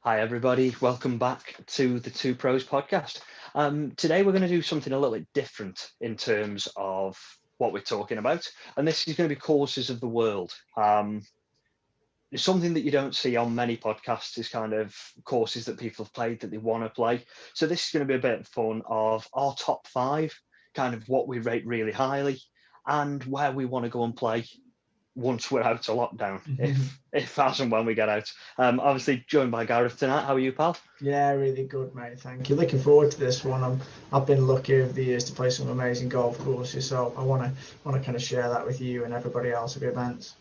Hi, everybody. Welcome back to the Two Pros podcast. Today, we're going to do something a little bit different in terms of what we're talking about. And this is going to be courses of the world. Something that you don't see on many podcasts is kind of courses that people have played that they want to play. So this is going to be a bit of fun of our top 5, kind of what we rate really highly and where we want to go and play once we're out of lockdown, if as and when we get out. Obviously joined by Gareth tonight. How are you, pal? Yeah, really good, mate. Thank you. Looking forward to this one. I've been lucky over the years to play some amazing golf courses, so I want to kind of share that with you and everybody else at the events.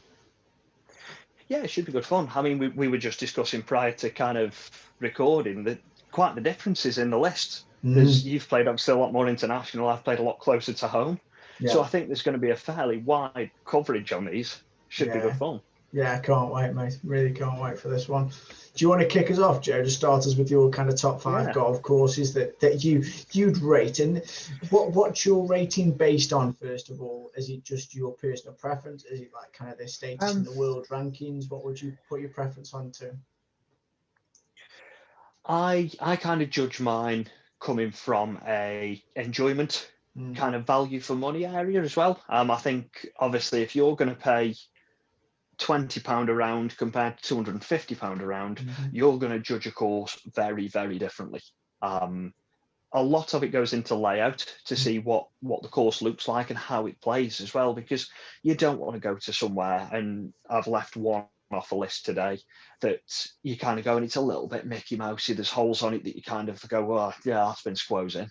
Yeah, it should be good fun. I mean, we were just discussing prior to kind of recording that quite the differences in the list. Because you've played obviously a lot more international. I've played a lot closer to home. Yeah. So I think there's going to be a fairly wide coverage on these. Should be good fun. Yeah, I can't wait, mate. Really can't wait for this one. Do you want to kick us off, Joe? Just start us with your kind of top 5 golf courses that you'd rate. And what's your rating based on, first of all? Is it just your personal preference? Is it like kind of their status in the world rankings? What would you put your preference on to? I kind of judge mine coming from a enjoyment kind of value for money area as well. I think obviously if you're going to pay £20 a round compared to £250 a round, you're going to judge a course very, very differently. A lot of it goes into layout to see what the course looks like and how it plays as well, because you don't want to go to somewhere, and I've left one off a list today that you kind of go and it's a little bit Mickey Mousey. There's holes on it that you kind of go, well, yeah, that's been squozing.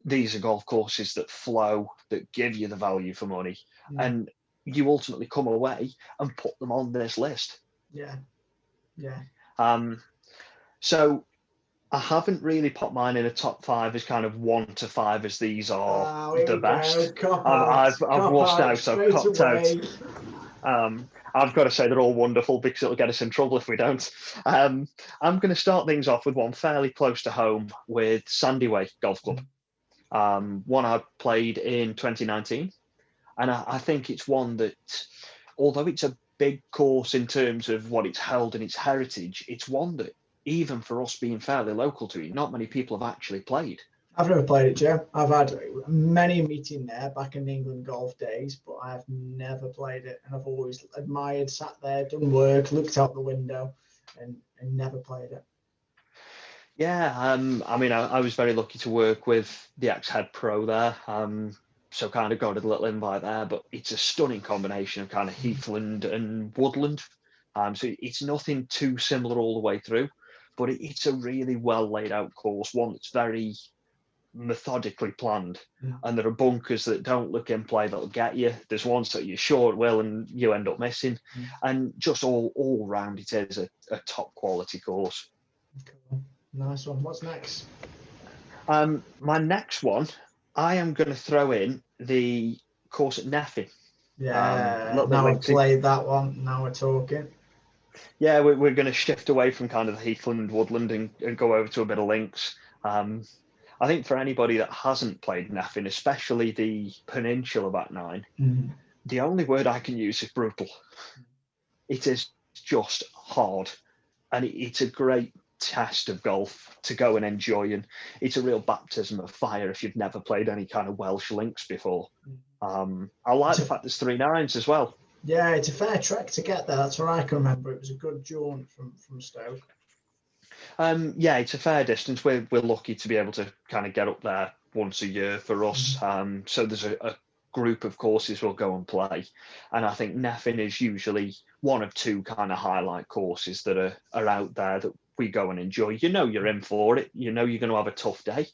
These are golf courses that flow, that give you the value for money, and you ultimately come away and put them on this list. Yeah. So I haven't really put mine in a top 5 as kind of 1 to 5 as these are the best. I've lost now, so copped out. I've got to say they're all wonderful because it'll get us in trouble if we don't. I'm going to start things off with one fairly close to home with Sandyway Golf Club. One I played in 2019. And I think it's one that, although it's a big course in terms of what it's held and its heritage, it's one that, even for us being fairly local to it, not many people have actually played. I've never played it, Joe. I've had many meeting there back in the England golf days, but I've never played it. And I've always admired, sat there, done work, looked out the window, and never played it. Yeah, I mean, I was very lucky to work with the ex-head pro there. So kind of got a little invite there, but it's a stunning combination of kind of heathland and woodland. So it's nothing too similar all the way through, but it's a really well laid out course, one that's very methodically planned. And there are bunkers that don't look in play that'll get you. There's ones that you're sure it will and you end up missing. And just all round it is a top quality course. Cool. Nice one. What's next? My next one, I am going to throw in the course at Neffin. Yeah, now I've played that one. Now we're talking. Yeah, we're going to shift away from kind of the heathland, woodland and go over to a bit of links. I think for anybody that hasn't played Neffin, especially the peninsula back 9, the only word I can use is brutal. It is just hard, and it's a great test of golf to go and enjoy, and it's a real baptism of fire if you've never played any kind of Welsh links before. I like the fact there's 3 nines as well. Yeah, it's a fair trek to get there. That's what I can remember. It was a good jaunt from Stoke. Yeah, it's a fair distance. We're lucky to be able to kind of get up there once a year for us. So there's a group of courses we'll go and play, and I think Neffin is usually one of 2 kind of highlight courses that are out there that we go and enjoy. You know you're in for it. You know you're going to have a tough day,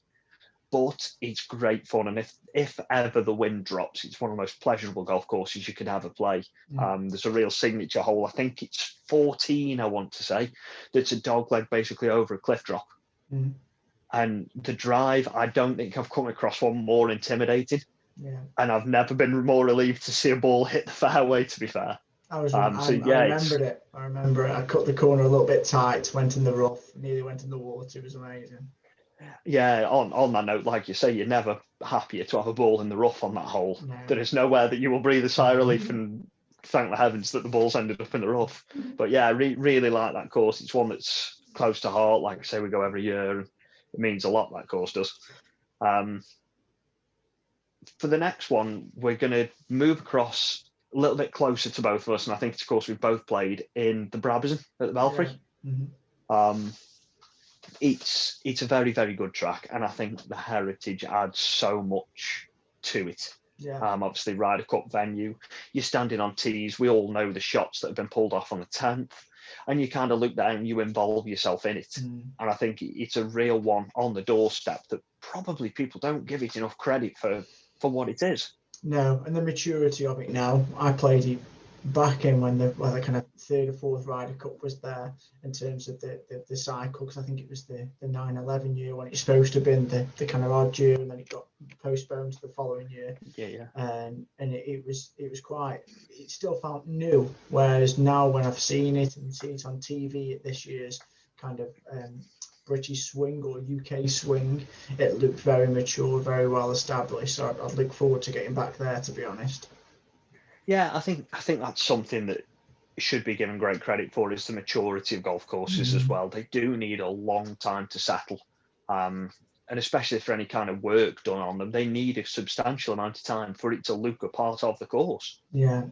but it's great fun. And if ever the wind drops, it's one of the most pleasurable golf courses you could ever play. There's a real signature hole. I think it's 14, I want to say, that's a dogleg basically over a cliff drop. And the drive, I don't think I've come across one more intimidating. Yeah. And I've never been more relieved to see a ball hit the fairway, to be fair. I remembered it. I remember it. I cut the corner a little bit tight, went in the rough, nearly went in the water. It was amazing. Yeah, on that note, like you say, you're never happier to have a ball in the rough on that hole. No. There is nowhere that you will breathe a sigh of relief and thank the heavens that the balls ended up in the rough. But yeah, I really like that course. It's one that's close to heart. Like I say, we go every year, and it means a lot, that course does. For the next one, we're going to move across a little bit closer to both of us, and I think it's a course we've both played in the Brabazon at the Belfry. Yeah. Mm-hmm. It's a very, very good track, and I think the heritage adds so much to it. Yeah. Obviously, Ryder Cup venue, you're standing on tees. We all know the shots that have been pulled off on the 10th, and you kind of look there and you involve yourself in it. And I think it's a real one on the doorstep that probably people don't give it enough credit for what it is. No, and the maturity of it now. I played it back in when the kind of third or fourth Ryder Cup was there in terms of the cycle, because I think it was the 9/11 year when it's supposed to have been the kind of odd year, and then it got postponed to the following year. Yeah. And it was quite, it still felt new, whereas now when I've seen it on TV at this year's kind of British swing or UK swing, it looked very mature, very well established. So I'd look forward to getting back there, to be honest. Yeah, I think that's something that should be given great credit for, is the maturity of golf courses as well. They do need a long time to settle, and especially for any kind of work done on them, they need a substantial amount of time for it to look a part of the course. Yeah.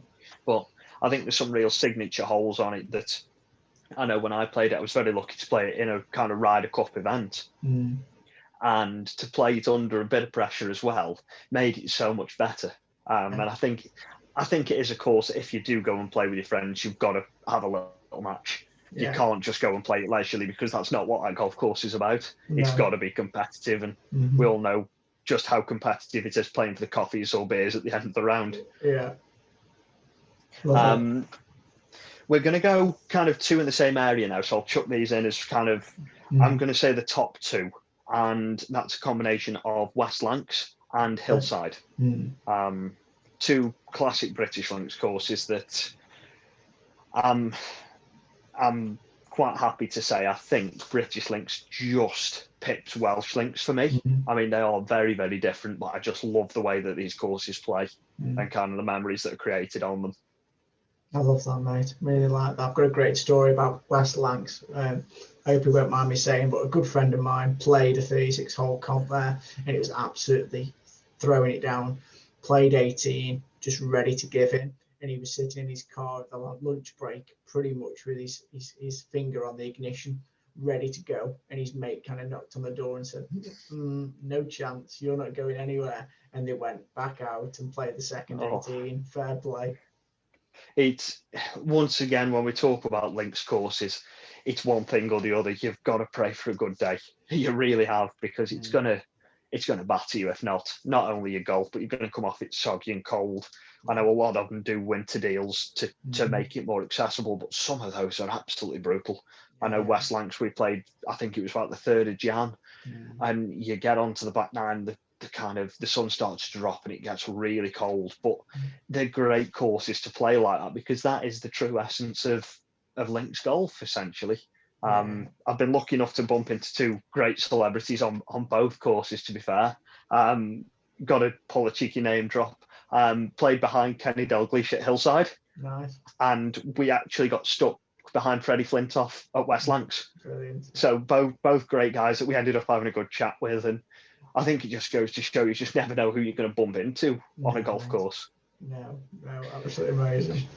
But I think there's some real signature holes on it that I know when I played it, I was very lucky to play it in a kind of Ryder Cup event. And to play it under a bit of pressure as well made it so much better. And I think it is a course that if you do go and play with your friends, you've got to have a little match. Yeah. You can't just go and play it leisurely, because that's not what that golf course is about. No. It's got to be competitive, and we all know just how competitive it is playing for the coffees or beers at the end of the round. Yeah. We're going to go kind of two in the same area now, so I'll chuck these in as kind of, I'm going to say the top two, and that's a combination of West Lancs and Hillside. Two classic British links courses that I'm quite happy to say I think British links just pipped Welsh links for me. I mean, they are very, very different, but I just love the way that these courses play and kind of the memories that are created on them. I love that, mate. Really like that. I've got a great story about West Lancs. I hope you won't mind me saying, but a good friend of mine played a 36-hole comp there, and it was absolutely throwing it down. Played 18, just ready to give in, and he was sitting in his car at the lunch break, pretty much with his finger on the ignition, ready to go. And his mate kind of knocked on the door and said, "No chance, you're not going anywhere." And they went back out and played the second 18. Fair play. It's, once again, when we talk about links courses, it's one thing or the other. You've got to pray for a good day. You really have, because it's gonna batter you if not only your golf, but you're going to come off it soggy and cold. I know a lot of them do winter deals to make it more accessible, but some of those are absolutely brutal. I know West Lancs, we played, I think it was about the 3rd of Jan, and you get onto the back nine, the sun starts to drop and it gets really cold, but they're great courses to play like that, because that is the true essence of links golf, essentially. I've been lucky enough to bump into two great celebrities on both courses, to be fair. Got to pull a cheeky name drop. Played behind Kenny Dalglish at Hillside. Nice. And we actually got stuck behind Freddie Flintoff at West Lancs. Brilliant. So both great guys that we ended up having a good chat with. And I think it just goes to show you just never know who you're going to bump into on a golf course. No, absolutely amazing.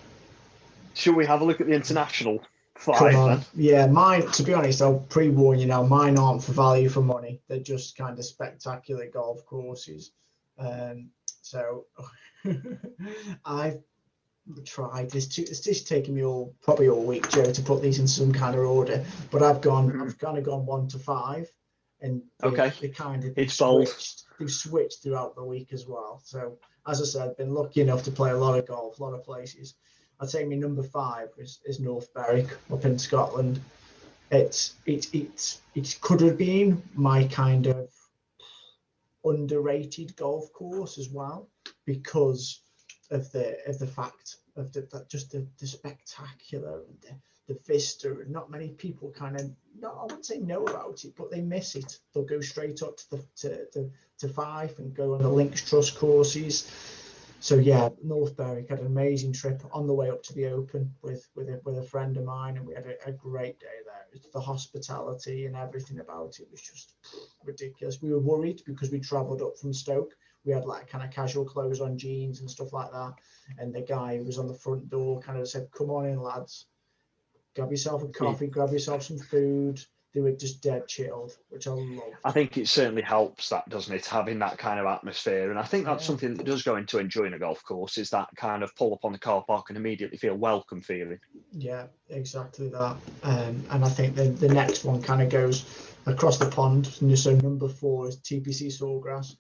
Should we have a look at the international 5 then? Yeah, mine, to be honest, I'll pre-warn you now, mine aren't for value for money. They're just kind of spectacular golf courses. So I've tried this. It's just taken me probably all week, Joe, to put these in some kind of order. But I've kind of gone 1 to 5, and they've switched throughout the week as well. So as I said, I've been lucky enough to play a lot of golf, a lot of places. I'd say my number 5 is North Berwick up in Scotland. It could have been my kind of underrated golf course as well, because of the fact of the spectacular, the vista. Not many people I wouldn't say know about it, but they miss it. They'll go straight up to 5 and go on the Links Trust courses. So yeah, North Berwick had an amazing trip on the way up to the Open with a friend of mine, and we had a great day there. The hospitality and everything about it was just ridiculous. We were worried because we travelled up from Stoke. We had like kind of casual clothes on, jeans and stuff like that. And the guy who was on the front door kind of said, "Come on in, lads. Grab yourself a coffee, grab yourself some food." They were just dead chilled, which I loved. I think it certainly helps that, doesn't it, having that kind of atmosphere. And I think that's something that does go into enjoying a golf course, is that kind of pull up on the car park and immediately feel welcome feeling. Yeah, exactly that. And I think the next one kind of goes across the pond. And so number 4 is TPC Sawgrass.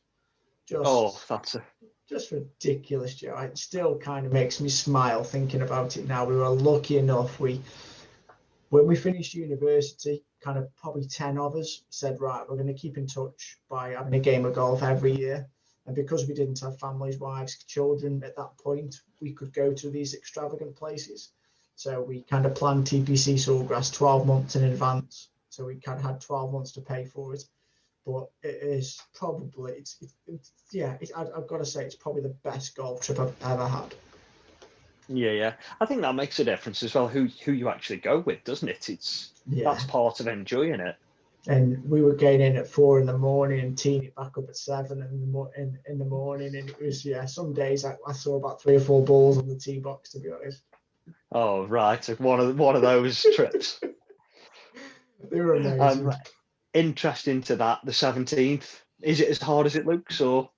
Just ridiculous, Joe. It still kind of makes me smile thinking about it now. We were lucky enough. When we finished university, kind of probably 10 of us said, right, we're going to keep in touch by having a game of golf every year. And because we didn't have families, wives, children at that point, we could go to these extravagant places. So we kind of planned TPC Sawgrass 12 months in advance. So we kind of had 12 months to pay for it. But it is probably, I've got to say, it's probably the best golf trip I've ever had. Yeah. I think that makes a difference as well, who you actually go with, doesn't it? That's part of enjoying it. And we were getting in at 4 a.m. and teeing it back up at 7 in the morning. And it was, some days I saw about 3 or 4 balls on the tee box, to be honest. Oh, right. One of those trips. They were amazing. Interesting to that, the 17th. Is it as hard as it looks, or?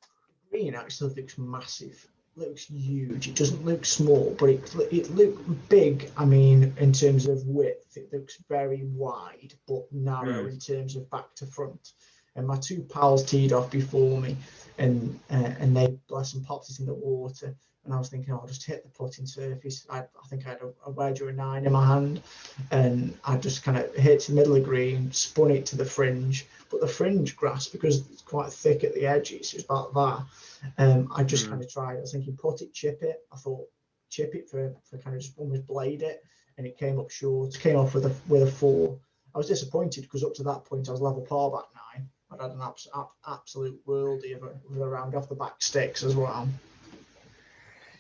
Green actually looks massive. Looks huge. It doesn't look small, but it looked big. I mean, in terms of width, it looks very wide but narrow in terms of back to front. And my 2 pals teed off before me, and they, bless them, popped it in the water. And I was thinking, I'll just hit the putting surface. I think I had a wedge or a 9 in my hand, and I just kind of hit the middle of the green, spun it to the fringe. But the fringe grass, because it's quite thick at the edges, it's about that. I just kind of tried. I was thinking, put it, chip it. I thought, chip it for kind of just almost blade it, and it came up short. Came off with a 4. I was disappointed because up to that point I was level par back 9. I'd had an absolute worldie of a round off the back sticks as well.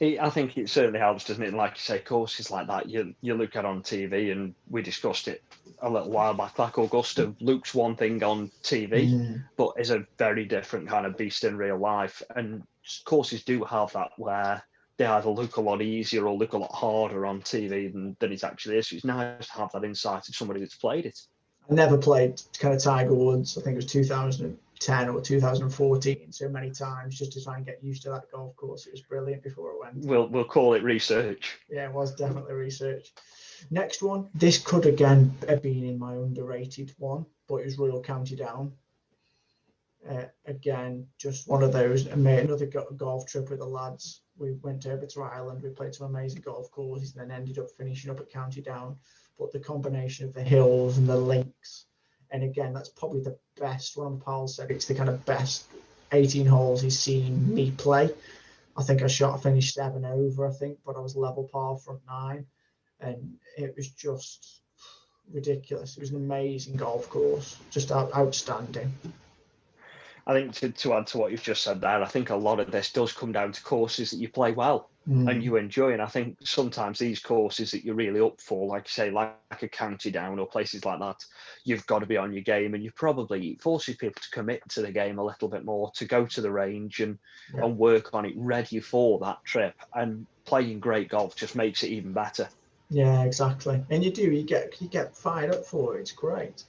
I think it certainly helps, doesn't it? And like you say, courses like that, you look at on TV, and we discussed it a little while back. Like Augusta looks one thing on TV, but is a very different kind of beast in real life. And courses do have that, where they either look a lot easier or look a lot harder on TV than it actually is. So it's nice to have that insight of somebody that's played it. I never played kind of Tiger Woods. I think it was 2010 or 2014 so many times, just to try and get used to that golf course. It was brilliant before it went. We'll call it research. Yeah, it was definitely research. Next one. This could again have been in my underrated one, but it was Royal County Down. Again, just one of those. I made another golf trip with the lads. We went over to Ireland. We played some amazing golf courses, and then ended up finishing up at County Down. But the combination of the hills and the links, and again, that's probably the best. One of the pals said it's the kind of best 18 holes he's seen me play. I think I finished 7 over, I think, but I was level par front 9, and it was just ridiculous. It was an amazing golf course, just outstanding. I think to add to what you've just said there, I think a lot of this does come down to courses that you play well and you enjoy. And I think sometimes these courses that you're really up for, like you say, like a County Down or places like that, you've got to be on your game, and it forces people to commit to the game a little bit more, to go to the range and work on it, ready for that trip. And playing great golf just makes it even better. Yeah, exactly. And you get fired up for it. It's great.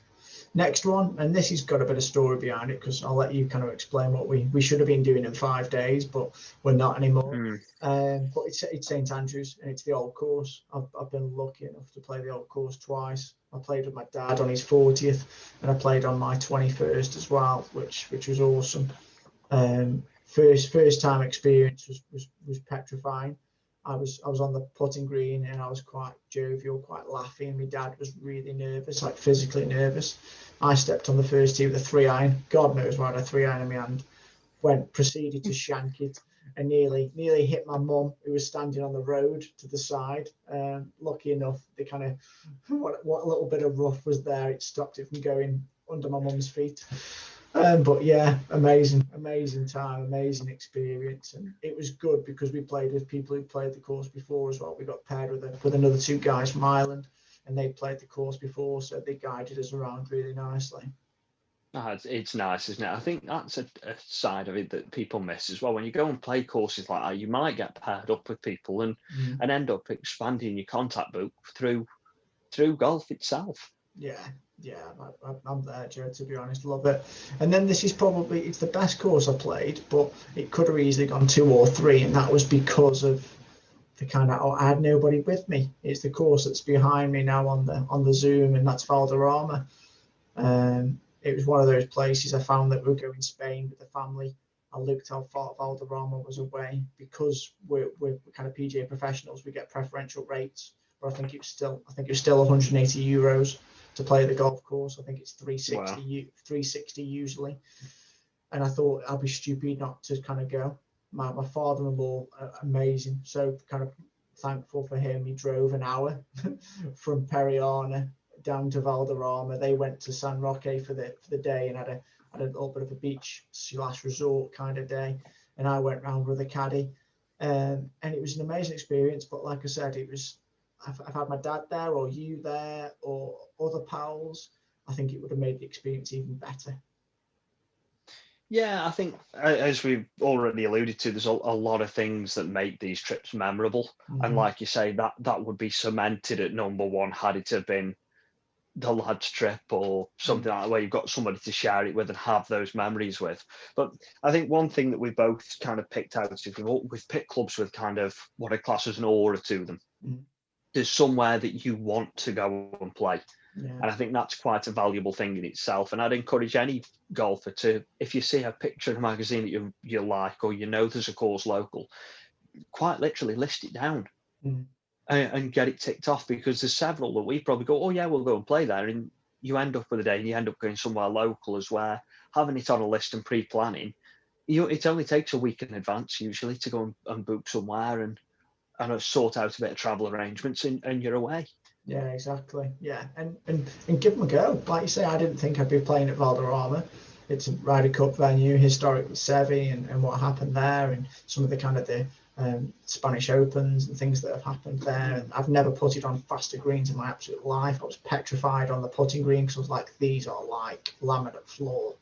Next one, and this has got a bit of story behind it, because I'll let you kind of explain what we should have been doing in 5 days, but we're not anymore. But it's St Andrews, and it's the old course. I've been lucky enough to play the old course twice. I played with my dad on his 40th, and I played on my 21st as well, which was awesome. First time experience was petrifying. I was on the putting green, and I was quite jovial, quite laughing. And my dad was really nervous, like physically nervous. I stepped on the first tee with a 3-iron. God knows why I had a 3-iron in my hand. Proceeded to shank it, and nearly hit my mum, who was standing on the road to the side. Lucky enough, they kind of what little bit of rough was there, it stopped it from going under my mum's feet. But yeah, amazing time, amazing experience, and it was good because we played with people who played the course before as well. We got paired with another two guys from Ireland, and they played the course before, so they guided us around really nicely. It's nice, isn't it? I think that's a side of it that people miss as well. When you go and play courses like that, you might get paired up with people and end up expanding your contact book through golf itself. Yeah, I'm there, Joe, to be honest. Love it. And then it's the best course I played, but it could have easily gone 2 or 3, and that was because of the kind of, I had nobody with me. It's the course that's behind me now on the Zoom, and that's Valderrama. It was one of those places I found that we were going to Spain with the family. I looked how far Valderrama was away. Because we're kind of PGA professionals, we get preferential rates. But I think it was still 180 euros to play the golf course. I think it's 360. Wow. 360 usually. And I thought I'd be stupid not to kind of go. My father-in-law, amazing. So kind of thankful for him. He drove an hour from Periana down to Valderrama. They went to San Roque for the day and had a little bit of a beach / resort kind of day. And I went round with a caddy, and it was an amazing experience. But like I said, I've had my dad there, or you there, or other pals. I think it would have made the experience even better. Yeah, I think, as we've already alluded to, there's a lot of things that make these trips memorable. And like you say, that would be cemented at number one had it have been the lads trip or something like that, where you've got somebody to share it with and have those memories with. But I think one thing that we both kind of picked out is we've picked clubs with kind of what I class as an aura to them. There's somewhere that you want to go and play. Yeah. And I think that's quite a valuable thing in itself. And I'd encourage any golfer to, if you see a picture in a magazine that you like, or there's a course local, quite literally list it down. And get it ticked off, because there's several that we probably go, oh yeah, we'll go and play there, and you end up with a day and you end up going somewhere local as where having it on a list and pre-planning, it only takes a week in advance usually to go and book somewhere and sort out a bit of travel arrangements, and you're away. Yeah, exactly. Yeah, and give them a go. Like you say, I didn't think I'd be playing at Valderrama. It's a Ryder Cup venue, historic with Seve and what happened there, and some of the kind of the Spanish Opens and things that have happened there. And I've never putted on faster greens in my absolute life. I was petrified on the putting green because I was like, these are like laminate floor.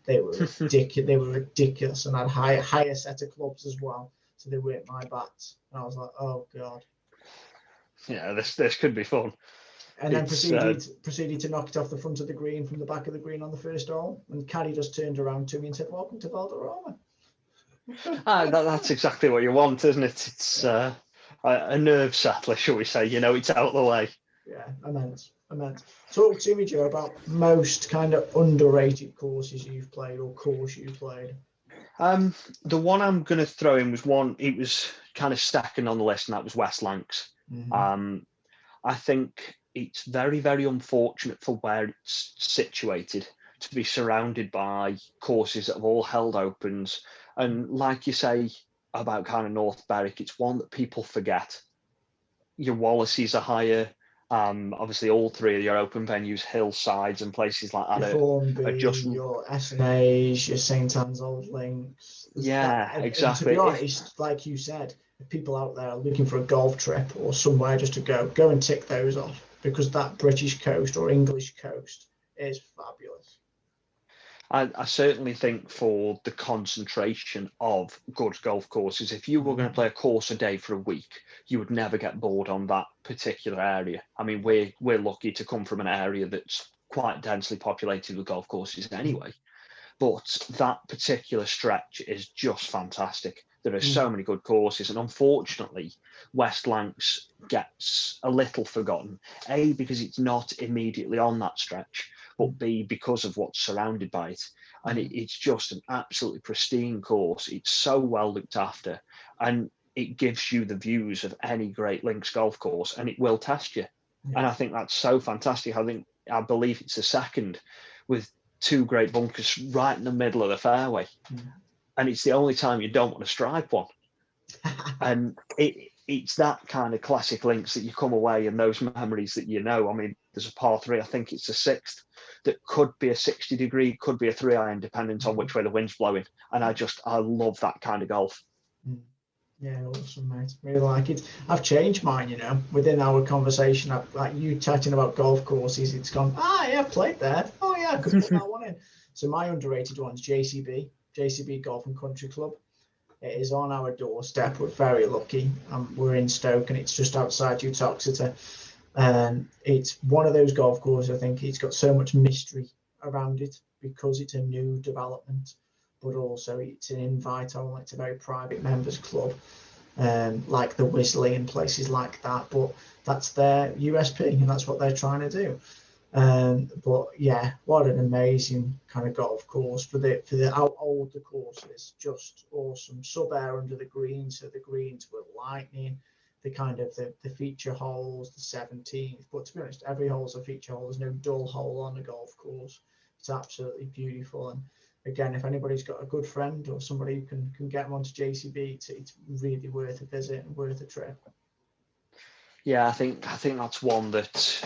They were ridiculous, and I had higher set of clubs as well, so they weren't my bats. And I was like, oh god. Yeah, this could be fun. And then proceeded to knock it off the front of the green from the back of the green on the first hole. And caddy just turned around to me and said, welcome to Valderrama. That's exactly what you want, isn't it? It's a nerve settler, shall we say. It's out of the way. Yeah, immense. Talk to me, Joe, about most kind of underrated courses you've played or course you've played. The one I'm going to throw in was one, it was kind of second on the list, and that was West Lancs. I think it's very, very unfortunate for where it's situated to be surrounded by courses that have all held opens. And like you say about kind of North Berwick, it's one that people forget. Your Wallaceys are higher. Obviously, all three of your open venues, Hillsides and places like that, are just your SNAs, your St Anne's Old Links. Yeah, exactly. And to be honest, like you said, if people out there are looking for a golf trip or somewhere just to go and tick those off, because that British coast or English coast is fabulous. I certainly think for the concentration of good golf courses, if you were going to play a course a day for a week, you would never get bored on that particular area. I mean, we're lucky to come from an area that's quite densely populated with golf courses anyway, but that particular stretch is just fantastic. There are so many good courses, and unfortunately, West Lancs gets a little forgotten. A, because it's not immediately on that stretch, but B, because of what's surrounded by it. And it's just an absolutely pristine course. It's so well looked after, and it gives you the views of any great links golf course, and it will test you. Yeah. And I think that's so fantastic. I believe it's the second, with two great bunkers right in the middle of the fairway. And it's the only time you don't want to stripe one. And it's that kind of classic links that you come away and those memories that you know. I mean, there's a par 3, I think it's the 6th, that could be a 60 degree, could be a 3-iron, depending on which way the wind's blowing. And I love that kind of golf. Yeah, awesome, mate. Really like it. I've changed mine, you know, within our conversation. Like you chatting about golf courses, it's gone, yeah, I've played there. Oh, yeah, I could put that one in. So my underrated one's JCB Golf and Country Club. It is on our doorstep. We're very lucky. We're in Stoke and it's just outside Uttoxeter. It's one of those golf courses, I think it's got so much mystery around it because it's a new development, but also it's an invite only. It's a very private members club, like the Wisley and places like that. But that's their USP and that's what they're trying to do. But yeah, what an amazing kind of golf course for how old the course is. Just awesome. Sub air under the green, so the greens were lightning. The kind of the feature holes, the 17th. But to be honest, every hole's a feature hole. There's no dull hole on the golf course. It's absolutely beautiful. And again, if anybody's got a good friend or somebody who can get them onto JCB, it's really worth a visit and worth a trip. Yeah, I think that's one that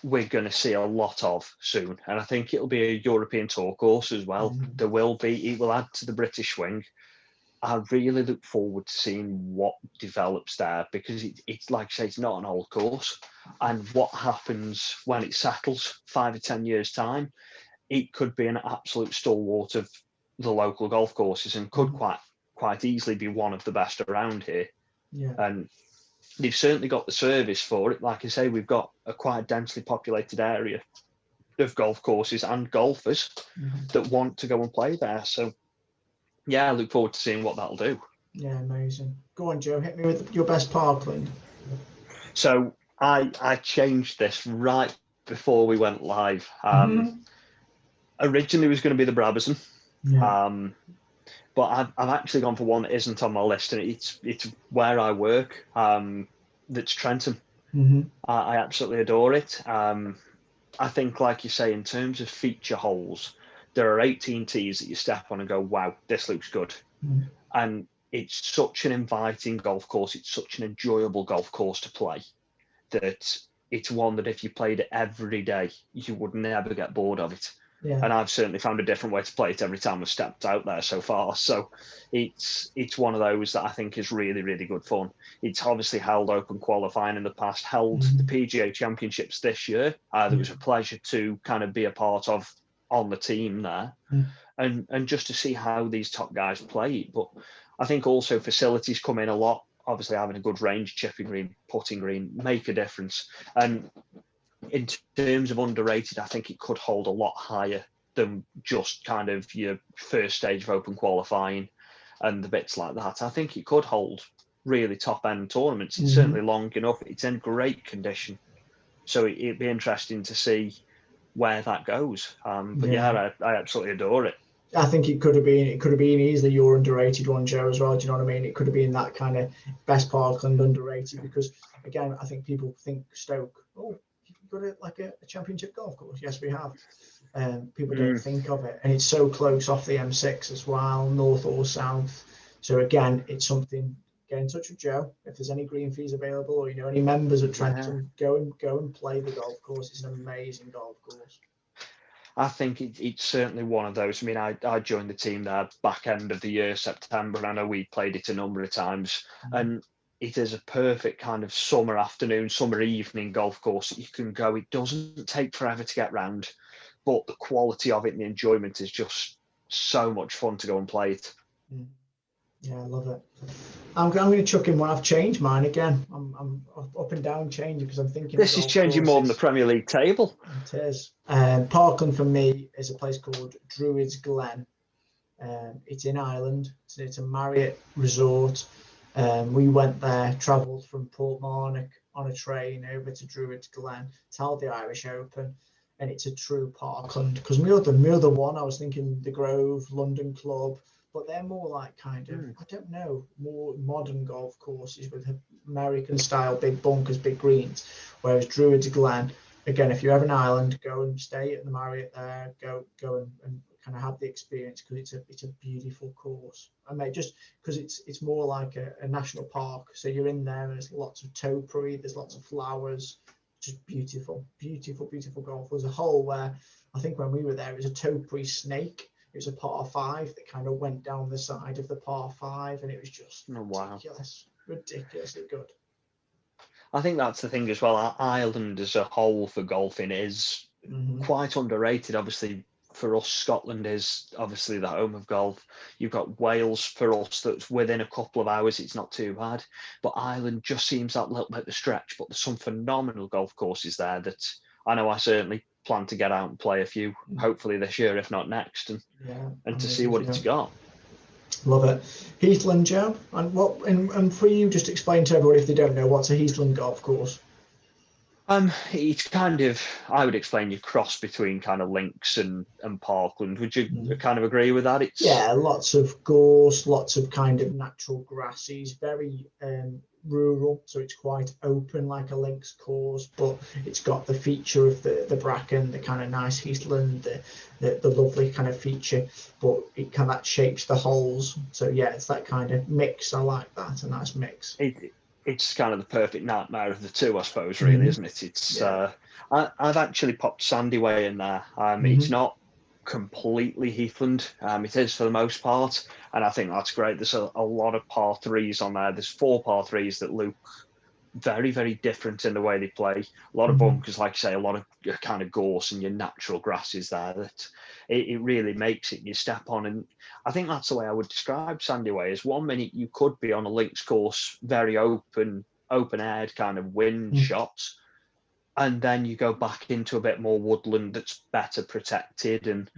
we're going to see a lot of soon, and I think it'll be a European tour course as well. It will add to the British swing. I really look forward to seeing what develops there, because it's like I say, it's not an old course, and what happens when it settles 5 or 10 years time, it could be an absolute stalwart of the local golf courses and could quite easily be one of the best around here. Yeah. And they've certainly got the service for it. Like I say, we've got a quite densely populated area of golf courses and golfers that want to go and play there. So yeah, I look forward to seeing what that'll do. Yeah, amazing. Go on, Joe, hit me with your best parkland. So I changed this right before we went live. Originally it was going to be the Brabazon. Yeah. But I've actually gone for one that isn't on my list, and it's where I work. That's Trenton. I absolutely adore it. I think, like you say, in terms of feature holes, there are 18 tees that you step on and go, wow, this looks good. And it's such an inviting golf course. It's such an enjoyable golf course to play that it's one that if you played it every day, you would never get bored of it. Yeah. And I've certainly found a different way to play it every time I've stepped out there so far. So it's one of those that I think is really, really good fun. It's obviously held Open qualifying in the past, held the PGA Championships this year. It was a pleasure to kind of be a part of on the team there, and just to see how these top guys play it. But I think also facilities come in a lot. Obviously having a good range, chipping green, putting green, make a difference. And in terms of underrated, I think it could hold a lot higher than just kind of your first stage of Open qualifying and the bits like that. I think it could hold really top end tournaments. It's certainly long enough. It's in great condition. So it'd be interesting to see where that goes. But yeah, I absolutely adore it. I think it could have been easily your underrated one, Joe, as well. Do you know what I mean? It could have been that kind of best parkland underrated, because again, I think people think Stoke, you've got a championship golf course. Yes, we have. People don't think of it, and it's so close off the M6 as well, north or south. So again, it's something. Get in touch with Joe if there's any green fees available, or any members at Trenton. Go and play the golf course. It's an amazing golf course. I think it's certainly one of those. I mean, I joined the team there back end of the year, September, and I know we played it a number of times. And it is a perfect kind of summer afternoon, summer evening golf course that you can go. It doesn't take forever to get round, but the quality of it and the enjoyment is just so much fun to go and play it. Yeah, I love it. I'm going to chuck in one. I've changed mine again. I'm up and down changing because I'm thinking. This is changing more than the Premier League table. It is. Parkland for me is a place called Druids Glen. It's in Ireland. It's a Marriott resort. We went there, travelled from Portmarnock on a train over to Druids Glen to held the Irish Open, and it's a true Parkland. Because my other one, I was thinking the Grove, London Club. But they're more like kind of, I don't know, more modern golf courses with American style, big bunkers, big greens. Whereas Druids Glen, again, if you're ever in Ireland, go and stay at the Marriott there, go and kind of had the experience because it's a beautiful course. I mean, just because it's more like a national park. So you're in there and there's lots of topiary, there's lots of flowers, just beautiful, beautiful, beautiful golf. There's a hole where I think when we were there, it was a topiary snake. It was a par 5 that kind of went down the side of the par 5, and it was just ridiculous, ridiculously good. I think that's the thing as well. Ireland as a whole for golfing is quite underrated. Obviously, for us, Scotland is obviously the home of golf. You've got Wales for us that's within a couple of hours. It's not too bad. But Ireland just seems that little bit of a stretch. But there's some phenomenal golf courses there that I know I certainly plan to get out and play a few, hopefully this year, if not next, and to see what it's got. Love it. Heathland, Joe, and for you, just explain to everybody if they don't know, what's a Heathland golf course? It's kind of, I would explain, your cross between kind of links and parkland. Would you kind of agree with that? Yeah, lots of gorse, lots of kind of natural grasses, very rural, so it's quite open like a links course, but it's got the feature of the bracken, the kind of nice heathland, the lovely kind of feature, but it kind of that shapes the holes. So yeah, it's that kind of mix. I like that, a nice mix. It's kind of the perfect nightmare of the two, I suppose, really, isn't it? It's I've actually popped Sandyway in there. It's not completely heathland. It is for the most part, and I think that's great. There's a lot of par 3s on there. There's 4 par 3s that look very, very different in the way they play. A lot of bunkers, like you say, a lot of kind of gorse and your natural grasses there that it really makes it you step on. And I think that's the way I would describe Sandyway. Is 1 minute you could be on a links course, very open aired kind of wind shots, and then you go back into a bit more woodland that's better protected, and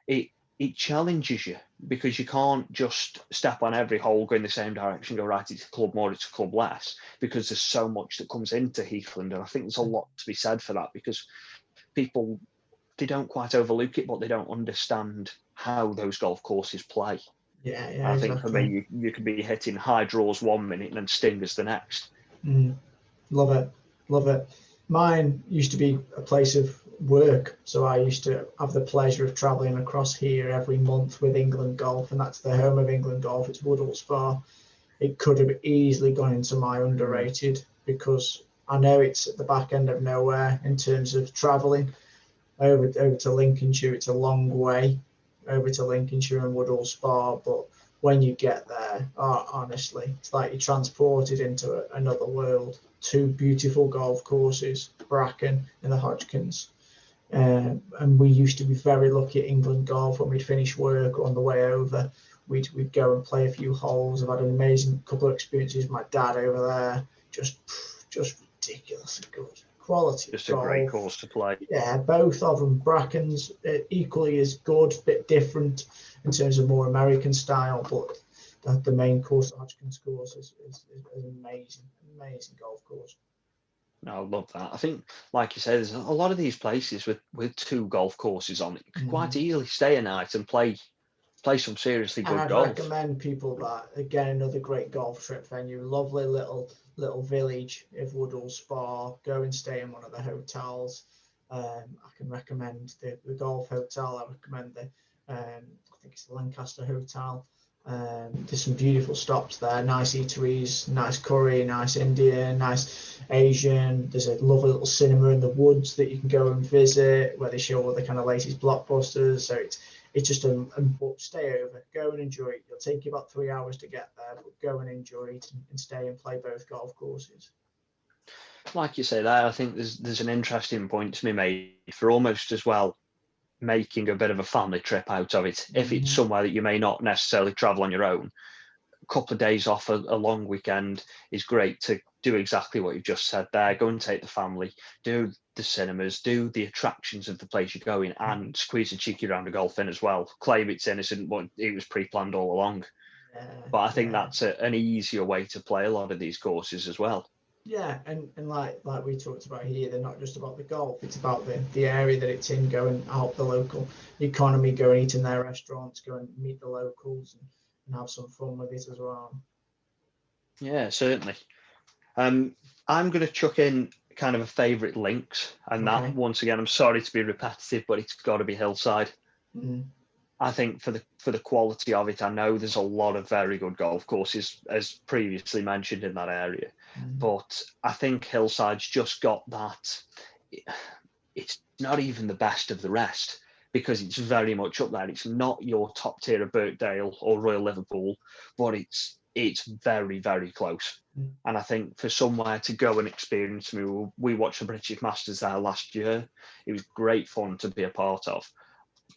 it challenges you because you can't just step on every hole, go in the same direction, go right, it's a club more, it's a club less, because there's so much that comes into Heathland. And I think there's a lot to be said for that, because people, they don't quite overlook it, but they don't understand how those golf courses play. Yeah, I think for me, you could be hitting high draws 1 minute and then stingers the next. Love it. Mine used to be a place of work, so I used to have the pleasure of travelling across here every month with England Golf, and that's the home of England Golf. It's Woodall Spa. It could have easily gone into my underrated, because I know it's at the back end of nowhere in terms of travelling over to Lincolnshire. It's a long way over to Lincolnshire and Woodall Spa, but when you get there, honestly, it's like you're transported into another world. 2 beautiful golf courses, Bracken and the Hodgkins. And we used to be very lucky at England Golf when we'd finish work on the way over. We'd go and play a few holes. I've had an amazing couple of experiences with my dad over there. Just ridiculously good. Quality. Just a great course to play. Yeah, both of them. Bracken's equally as good, bit different in terms of more American style, but the main course, the Hodgkins course, is amazing golf course. No, I love that. I think, like you said, there's a lot of these places with 2 golf courses on it. You could quite easily stay a night and play some seriously good golf. I'd recommend people that, again, another great golf trip venue, lovely little village of Woodall Spa. Go and stay in one of the hotels. I can recommend the golf hotel. I recommend I think it's the Lancaster Hotel. There's some beautiful stops there, nice eateries, nice curry, nice Indian, nice Asian. There's a lovely little cinema in the woods that you can go and visit, where they show all the kind of latest blockbusters. So it's just stay over, go and enjoy it. It'll take you about 3 hours to get there, but go and enjoy it and stay and play both golf courses. Like you say there, I think there's an interesting point to be made for almost as well making a bit of a family trip out of it. If it's somewhere that you may not necessarily travel on your own, a couple of days off a long weekend is great to do exactly what you've just said there. Go and take the family, do the cinemas, do the attractions of the place you're going, and squeeze a cheeky round of golf in as well. Claim it's innocent, but it was pre-planned all along. But I think that's an easier way to play a lot of these courses as well. Yeah, and like we talked about here, they're not just about the golf, it's about the area that it's in. Go and help the local economy, go and eat in their restaurants, go and meet the locals and have some fun with it as well. Yeah, certainly. I'm going to chuck in kind of a favourite links, and that, once again, I'm sorry to be repetitive, but it's got to be Hillside. I think for the quality of it, I know there's a lot of very good golf courses, as previously mentioned, in that area. But I think Hillside's just got that. It's not even the best of the rest, because it's very much up there. It's not your top tier of Birkdale or Royal Liverpool, but it's very, very close. And I think for somewhere to go and experience, we watched the British Masters there last year. It was great fun to be a part of.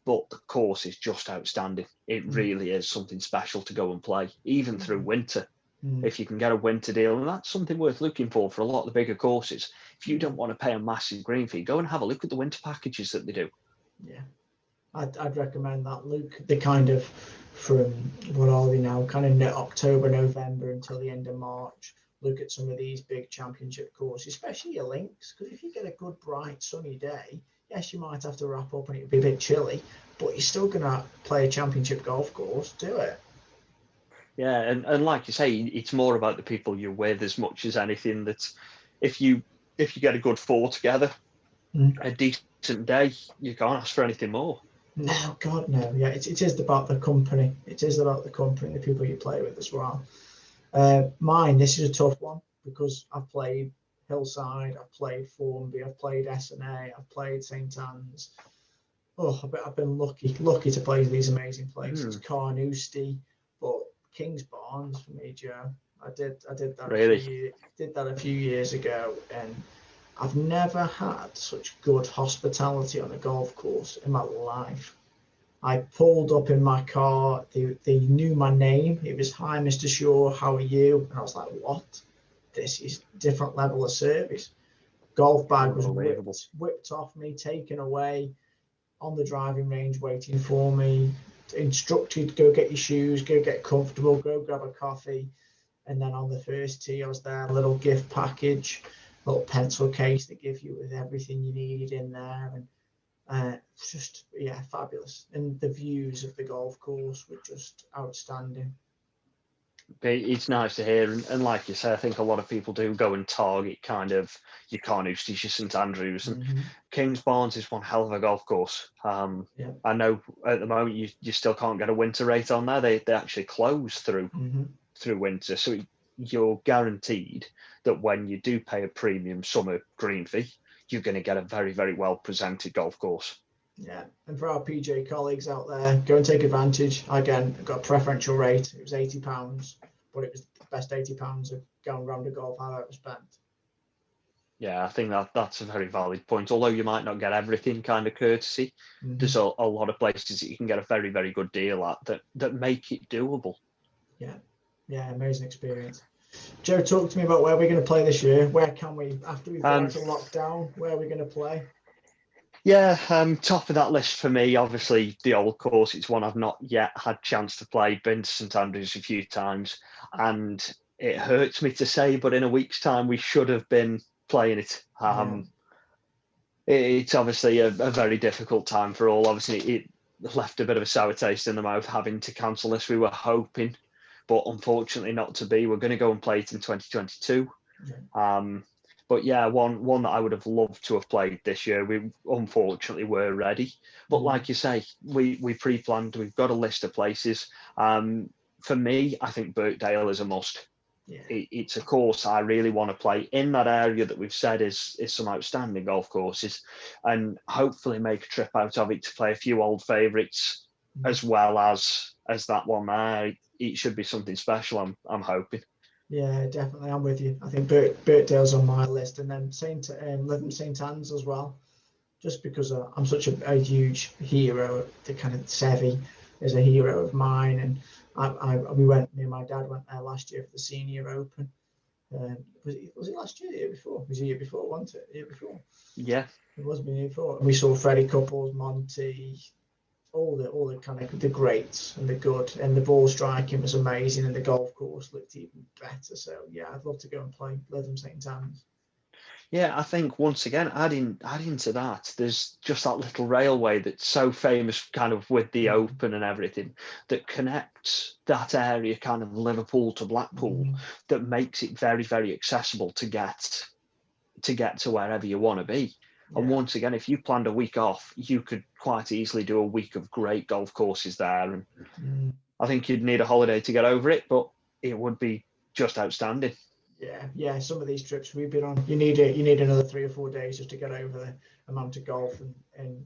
But the course is just outstanding. It really is something special to go and play, even through winter. If you can get a winter deal, and that's something worth looking for a lot of the bigger courses. If you don't want to pay a massive green fee, go and have a look at the winter packages that they do. Yeah, I'd recommend that, Luke. The kind of, from what are we now, kind of October, November until the end of March, look at some of these big championship courses, especially your links, because if you get a good, bright, sunny day, yes, you might have to wrap up and it'll be a bit chilly, but you're still going to play a championship golf course. Do it. Yeah, and like you say, it's more about the people you're with as much as anything. That if you get a good four together, a decent day, you can't ask for anything more. No, God, no. Yeah, it is about the company. It is about the company, the people you play with as well. Mine, this is a tough one, because I've played Hillside, I've played Formby, I've played SNA, I've played St Anne's. Oh, I've been lucky to play these amazing places. Carnoustie, but Kings Barnes for me, Joe. I did that. Really? Did that a few years ago, and I've never had such good hospitality on a golf course in my life. I pulled up in my car. They knew my name. It was, "Hi, Mr. Shaw, how are you?" And I was like, "What? This is different level of service." Golf bag was whipped off me, taken away, on the driving range waiting for me, instructed, go get your shoes, go get comfortable, go grab a coffee. And then on the first tee, I was there, a little gift package, a little pencil case they give you with everything you needed in there. And just, yeah, fabulous. And the views of the golf course were just outstanding. It's nice to hear, and like you say, I think a lot of people do go and target kind of your Carnousties, your St Andrews, and Kings Barnes is one hell of a golf course. I know at the moment you still can't get a winter rate on there. They actually close through winter, so you're guaranteed that when you do pay a premium summer green fee, you're going to get a very, very well presented golf course. Yeah, and for our PJ colleagues out there, go and take advantage. Again, I got a preferential rate. It was £80, but it was the best £80 of going round a golf I've ever spent. Yeah, I think that's a very valid point. Although you might not get everything kind of courtesy, there's a lot of places that you can get a very, very good deal at that make it doable. Yeah, amazing experience. Joe, talk to me about where we're going to play this year. Where can we, after we've gone to lockdown, where are we going to play? Yeah, top of that list for me, obviously the old course. It's one I've not yet had chance to play. Been to St Andrews a few times, and it hurts me to say, but in a week's time we should have been playing it. It's obviously a very difficult time for all. Obviously, it left a bit of a sour taste in the mouth having to cancel this. We were hoping, but unfortunately not to be. We're going to go and play it in 2022. But yeah, one that I would have loved to have played this year. We unfortunately were ready, but like you say, we pre-planned. We've got a list of places. For me, I think Birkdale is a must. Yeah. It's a course I really want to play in that area that we've said is some outstanding golf courses, and hopefully make a trip out of it to play a few old favourites as well as that one there. It should be something special. I'm hoping. Yeah, definitely. I'm with you. I think Birkdale's on my list, and then Lytham St Anne's as well, just because I'm such a huge hero. The kind of Seve is a hero of mine, and me and my dad went there last year for the Senior Open. Was it last year? The year before? It was the year before, wasn't it? The year before. Yeah, it was the year before. And we saw Freddie Couples, Monty, all the kind of the greats and the good, and the ball striking was amazing, and the golf course looked even better. So yeah, I'd love to go and play Lytham St Anne's. Yeah, I think once again, adding to that, there's just that little railway that's so famous kind of with the Open and everything that connects that area kind of Liverpool to Blackpool, that makes it very, very accessible to get to wherever you want to be. And once again, if you planned a week off, you could quite easily do a week of great golf courses there. And I think you'd need a holiday to get over it, but it would be just outstanding. Yeah. Some of these trips we've been on, you need another 3 or 4 days just to get over the amount of golf and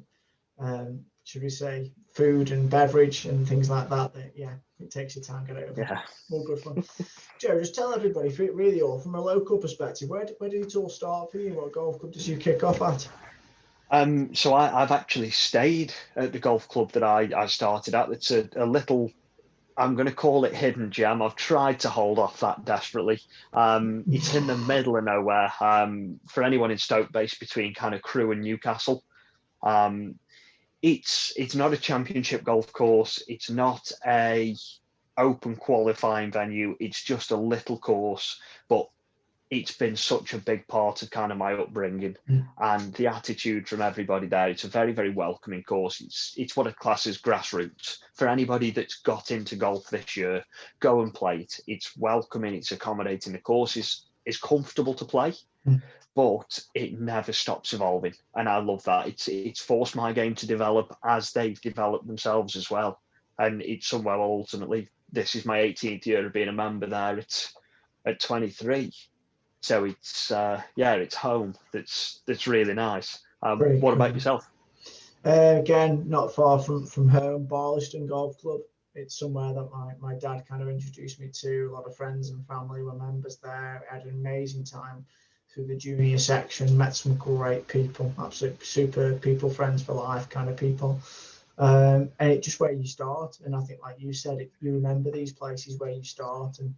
should we say food and beverage and things like that. It takes your time to get over. Yeah. More good fun. Joe, just tell everybody, really all from a local perspective, where did it all start for you? What golf club did you kick off at? So I've actually stayed at the golf club that I started at. It's a little, I'm going to call it hidden gem. I've tried to hold off that desperately. It's in the middle of nowhere. For anyone in Stoke, based between kind of Crewe and Newcastle. It's not a championship golf course. It's not a open qualifying venue. It's just a little course, but it's been such a big part of kind of my upbringing and the attitude from everybody there. It's a very, very welcoming course. It's what a class is grassroots. For anybody that's got into golf this year, go and play it. It's welcoming, it's accommodating. The course is comfortable to play, but it never stops evolving. And I love that. It's forced my game to develop as they've developed themselves as well. And it's somewhere ultimately, this is my 18th year of being a member there. It's at 23. So it's it's home. That's really nice. What about yourself? Again, not far from home, Barliston Golf Club. It's somewhere that my dad kind of introduced me to. A lot of friends and family were members there. I had an amazing time through the junior section. Met some great people, absolute super people, friends for life kind of people. And it's just where you start. And I think, like you said, you remember these places where you start, and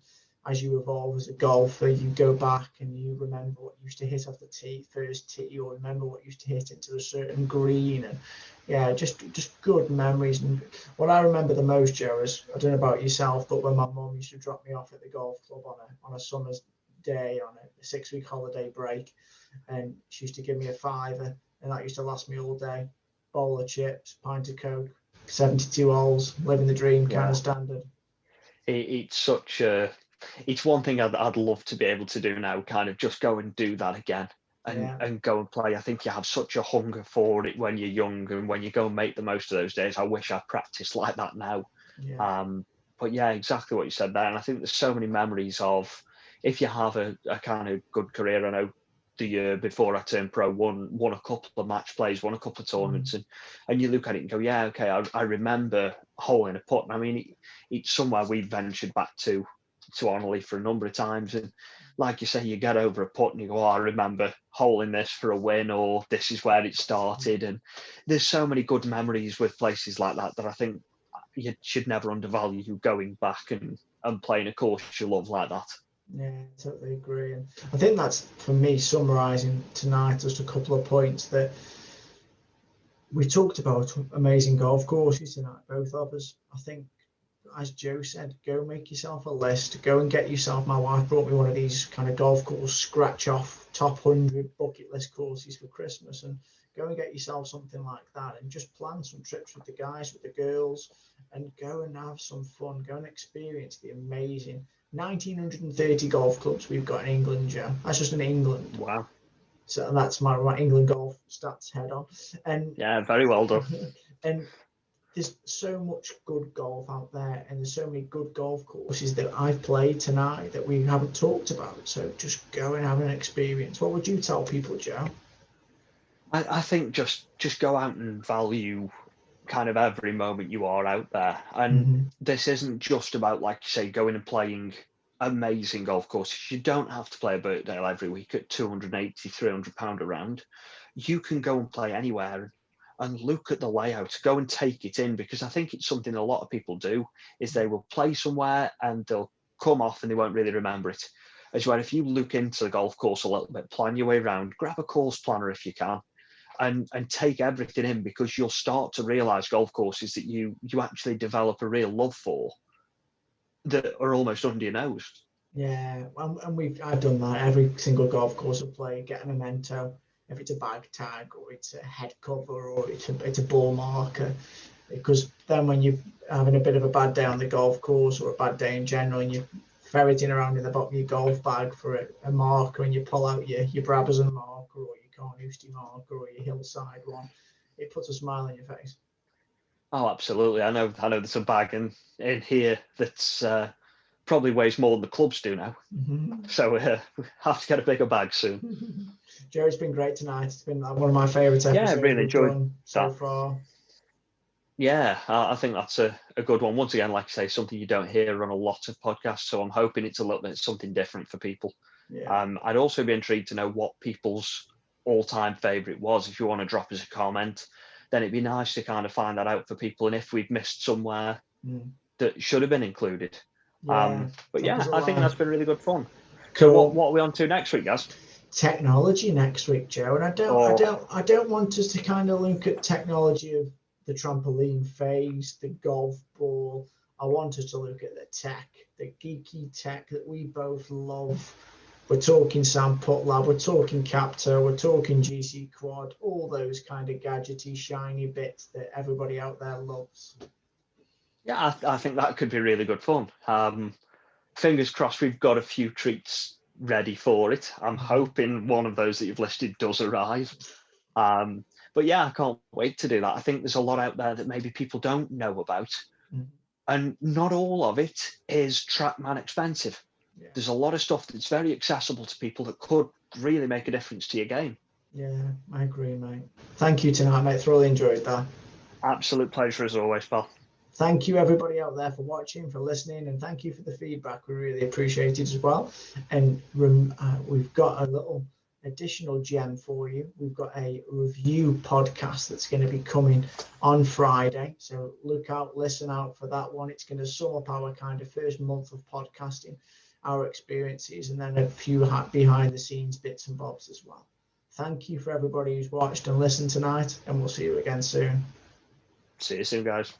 as you evolve as a golfer, you go back and you remember what you used to hit off the first tee, or remember what you used to hit into a certain green. And just good memories. And what I remember the most, Joe, is, I don't know about yourself, but when my mum used to drop me off at the golf club on a summer's day on a 6-week holiday break, and she used to give me a $5, and that used to last me all day. Bowl of chips, pint of Coke, 72 holes, living the dream kind of standard. It's one thing I'd love to be able to do now, kind of just go and do that again and go and play. I think you have such a hunger for it when you're young, and when you go and make the most of those days. I wish I practiced like that now. But yeah, exactly what you said there. And I think there's so many memories of, if you have a kind of good career. I know the year before I turned pro, won a couple of match plays, won a couple of tournaments, and you look at it and go, yeah, okay, I remember holing a putt. And I mean, it's somewhere we've ventured back to Onley for a number of times, and like you say, you get over a putt and you go, oh, I remember holing this for a win, or this is where it started. And there's so many good memories with places like that I think you should never undervalue going back and playing a course you love like that. Yeah, totally agree. And I think that's, for me, summarising tonight, just a couple of points that we talked about. Amazing golf courses tonight, both of us. I think, as Joe said, go make yourself a list. Go and get yourself, my wife brought me one of these kind of golf course scratch off top 100 bucket list courses for Christmas, and go and get yourself something like that, and just plan some trips with the guys, with the girls, and go and have some fun. Go and experience the amazing 1,930 golf clubs we've got in England, Joe. That's just in England. Wow. So that's my England golf stats head on. And yeah, very well done. And there's so much good golf out there, and there's so many good golf courses that I've played tonight that we haven't talked about. So just go and have an experience. What would you tell people, Joe? I think just go out and value kind of every moment you are out there. And this isn't just about, like you say, going and playing amazing golf courses. You don't have to play a Birkdale every week at £280, £300 a round. You can go and play anywhere and look at the layout, go and take it in, because I think it's something a lot of people do, is they will play somewhere and they'll come off and they won't really remember it. As well, if you look into the golf course a little bit, plan your way around, grab a course planner if you can, and take everything in, because you'll start to realise golf courses that you actually develop a real love for, that are almost under your nose. Yeah, and I've done that. Every single golf course I play, get a memento. If it's a bag tag, or it's a head cover, or it's a ball marker, because then when you're having a bit of a bad day on the golf course, or a bad day in general, and you're ferreting around in the bottom of your golf bag for a marker, and you pull out your Brabazon marker or your unicorn Usti marker or your Hillside one, it puts a smile on your face. Oh, absolutely. I know there's a bag in here that's probably weighs more than the clubs do now. Mm-hmm. So we have to get a bigger bag soon. Joe, it's been great tonight. It's been one of my favourite episodes. Yeah, really enjoyed so far. Yeah, I think that's a good one. Once again, like I say, something you don't hear on a lot of podcasts. So I'm hoping it's a little bit something different for people. Yeah. I'd also be intrigued to know what people's all-time favourite was. If you want to drop us a comment, then it'd be nice to kind of find that out for people. And if we've missed somewhere that should have been included. Yeah, but yeah, I think that's been really good fun. Cool. So what are we on to next week, guys? Technology next week, Joe. And I don't want us to kind of look at technology of the trampoline phase, the golf ball. I want us to look at the tech, the geeky tech that we both love. We're talking Sam Putt Lab, we're talking Captor, we're talking GC Quad, all those kind of gadgety, shiny bits that everybody out there loves. Yeah, I think that could be really good fun. Fingers crossed we've got a few treats ready for it. I'm hoping one of those that you've listed does arrive. But yeah, I can't wait to do that. I think there's a lot out there that maybe people don't know about. And not all of it is Trackman expensive. Yeah. There's a lot of stuff that's very accessible to people that could really make a difference to your game. Yeah, I agree, mate. Thank you tonight, mate. Thoroughly enjoyed that. Absolute pleasure as always, pal. Thank you, everybody out there, for watching, for listening, and thank you for the feedback. We really appreciate it as well. And we've got a little additional gem for you. We've got a review podcast that's going to be coming on Friday. So look out, listen out for that one. It's going to sum up our kind of first month of podcasting, our experiences, and then a few behind the scenes bits and bobs as well. Thank you for everybody who's watched and listened tonight, and we'll see you again soon. See you soon, guys.